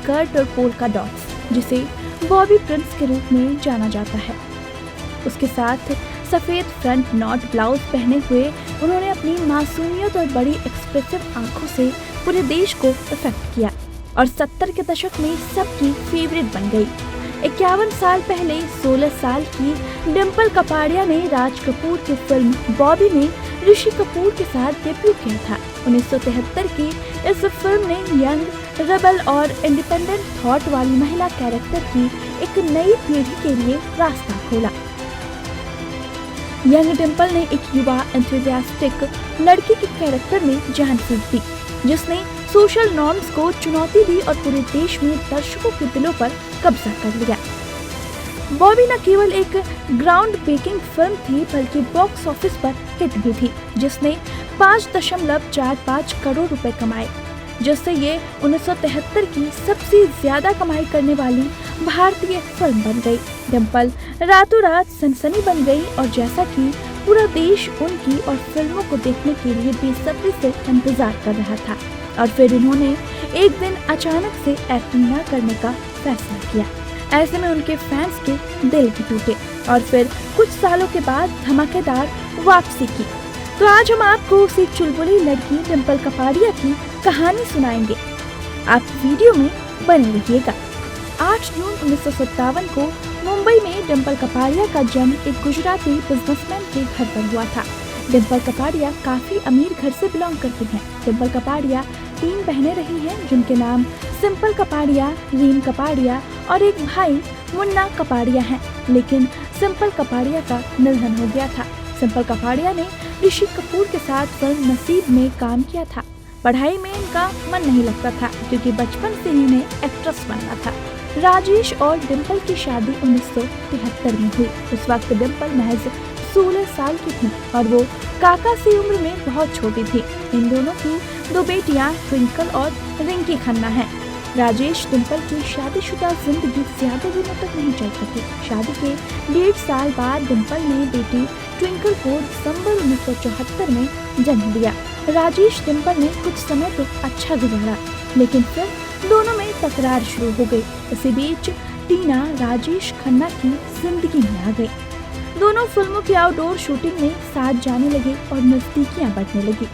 Skirt और polka dots, जिसे Bobby Prince के रूप में जाना जाता है। उसके साथ सफेद फ्रंट नॉट ब्लाउज पहने हुए उन्होंने अपनी मासूमियत और बड़ी एक्सप्रेसिव आंखों से पूरे देश को अफेक्ट किया और 70 के दशक में सबकी फेवरेट बन गई। 51 साल पहले 16 साल की डिम्पल कपाड़िया ने राज कपूर की फिल्म बॉबी में ऋषि कपूर के साथ डेब्यू किया था। 1973 की इस फिल्म ने यंग, रेबल और इंडिपेंडेंट थॉट वाली महिला कैरेक्टर की एक नई पीढ़ी के लिए रास्ता खोला। यंग डिम्पल ने एक युवा एंथुसियास्टिक लड़की के कैरेक्टर में जान फूंक दी, जिसने सोशल नॉर्म्स को चुनौती दी और पूरे देश में दर्शकों के दिलों पर कब्जा कर लिया। बॉबी न केवल एक ग्राउंड ब्रेकिंग फिल्म थी बल्कि बॉक्स ऑफिस पर हिट भी थी, जिसने 5.45 करोड़ रुपए कमाए, जिससे ये 1973 की सबसे ज्यादा कमाई करने वाली भारतीय फिल्म बन गई। डिम्पल रातों रात सनसनी बन गई और जैसा कि पूरा देश उनकी और फिल्मों को देखने के लिए बेसब्री से इंतजार कर रहा था, और फिर इन्होंने एक दिन अचानक से एक्टिंग न करने का फैसला किया। ऐसे में उनके फैंस के दिल भी टूटे और फिर कुछ सालों के बाद धमाकेदार वापसी की। तो आज हम आपको उसी चुलबुली लड़की डिम्पल कपाड़िया की कहानी सुनाएंगे। आप वीडियो में बने रहिएगा। 8 जून 1957 को मुंबई में डिम्पल कपाड़िया का जन्म एक गुजराती बिजनेसमैन के घर पर हुआ था। डिम्पल कपाड़िया काफी अमीर घर से बिलोंग करती हैं। डिम्पल कपाड़िया 3 बहनें रही हैं, जिनके नाम सिंपल कपाड़िया, रीम कपाड़िया और एक भाई मुन्ना कपाड़िया हैं। लेकिन सिंपल कपाड़िया का निधन हो गया था। सिंपल कपाड़िया ने ऋषि कपूर के साथ फिल्म नसीब में काम किया था। पढ़ाई में इनका मन नहीं लगता था क्योंकि बचपन से ही इन्हें एक्ट्रेस बनना था। राजेश और डिम्पल की शादी 1973 में हुई। उस वक्त डिम्पल महज 16 साल की थी और वो काका से उम्र में बहुत छोटी थी। इन दोनों की 2 बेटियां ट्विंकल और रिंकी खन्ना हैं। राजेश डिम्पल की शादीशुदा जिंदगी ज्यादा दिनों तक नहीं चल सकी। शादी के 1.5 साल बाद डिम्पल ने बेटी ट्विंकल को दिसंबर 1974 में जन्म दिया। राजेश डिम्पल ने कुछ समय तो अच्छा गुजारा, लेकिन फिर दोनों में तकरार शुरू हो गई। इसी बीच टीना राजेश खन्ना की जिंदगी में आ गई। दोनों फिल्मों की आउटडोर शूटिंग में साथ जाने लगे और नजदीकियां बढ़ने लगी।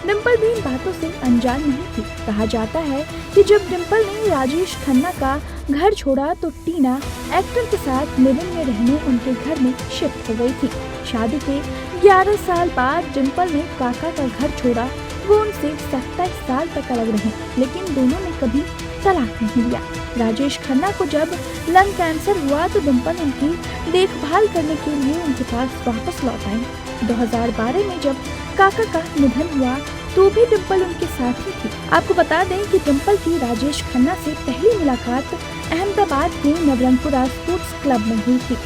डिम्पल भी इन बातों से अनजान नहीं थी। कहा जाता है कि जब डिम्पल ने राजेश खन्ना का घर छोड़ा तो टीना एक्टर के साथ लिव-इन में रहने उनके घर में शिफ्ट हो गई थी। शादी के 11 साल बाद डिम्पल ने काका का घर छोड़ा। वो उनसे 27 साल तक अलग रहे, लेकिन दोनों ने कभी तलाक नहीं लिया। राजेश खन्ना को जब लंग कैंसर हुआ तो डिम्पल उनकी देखभाल करने के लिए उनके पास वापस लौट आई। 2012 में जब काका का निधन हुआ तो भी डिम्पल उनके साथ ही थी। आपको बता दें कि डिम्पल की राजेश खन्ना से पहली मुलाकात अहमदाबाद के नवरंगपुरा स्पोर्ट्स क्लब में हुई थी।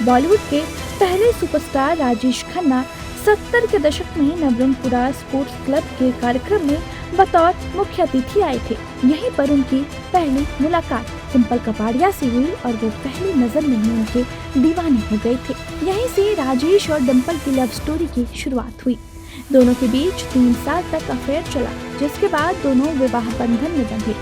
बॉलीवुड के पहले सुपरस्टार राजेश खन्ना 70 के दशक में नवरंगपुरा स्पोर्ट्स क्लब के कार्यक्रम में बतौर मुख्य अतिथि आए थे। यहीं पर उनकी पहली मुलाकात डिम्पल कपाड़िया से हुई और वो पहली नजर में ही उनके दीवाने हो गए थे। यहीं से राजेश और डिम्पल की लव स्टोरी की शुरुआत हुई। दोनों के बीच 3 साल तक अफेयर चला, जिसके बाद दोनों विवाह बंधन में बंधे।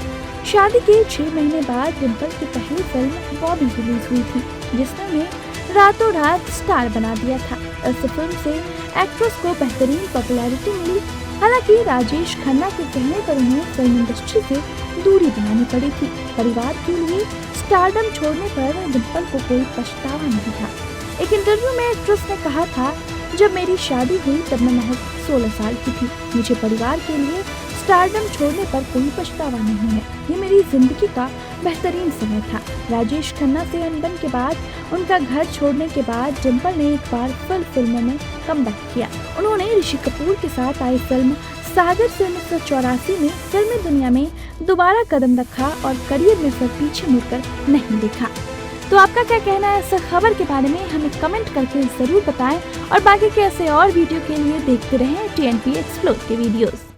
शादी के 6 महीने बाद डिम्पल की पहली फिल्म बॉबी रिलीज हुई थी, जिसने उन्हें रातों रात स्टार बना दिया था। इस फिल्म से एक्ट्रेस को बेहतरीन पॉपुलैरिटी मिली। हालांकि राजेश खन्ना के कहने पर उन्हें फिल्म इंडस्ट्री से दूरी बनानी पड़ी थी। परिवार के लिए स्टारडम छोड़ने पर डिम्पल को कोई पछतावा नहीं था। एक इंटरव्यू में एक्ट्रेस ने कहा था, जब मेरी शादी हुई तब मैं महज 16 साल की थी। मुझे परिवार के लिए स्टारडम छोड़ने पर कोई पछतावा नहीं है। ये मेरी जिंदगी का बेहतरीन समय था। राजेश खन्ना से अनबन के बाद उनका घर छोड़ने के बाद डिम्पल ने एक बार फिर फिल्मों में कमबैक किया। उन्होंने ऋषि कपूर के साथ आई फिल्म सागर से 1984 में फिल्मी दुनिया में दोबारा कदम रखा और करियर में फिर पीछे मुड़कर नहीं देखा। तो आपका क्या कहना है इस खबर के बारे में, हमें कमेंट करके जरूर बताएं और बाकी के ऐसे और वीडियो के लिए देखते रहें TNP एक्सप्लोर के वीडियोस।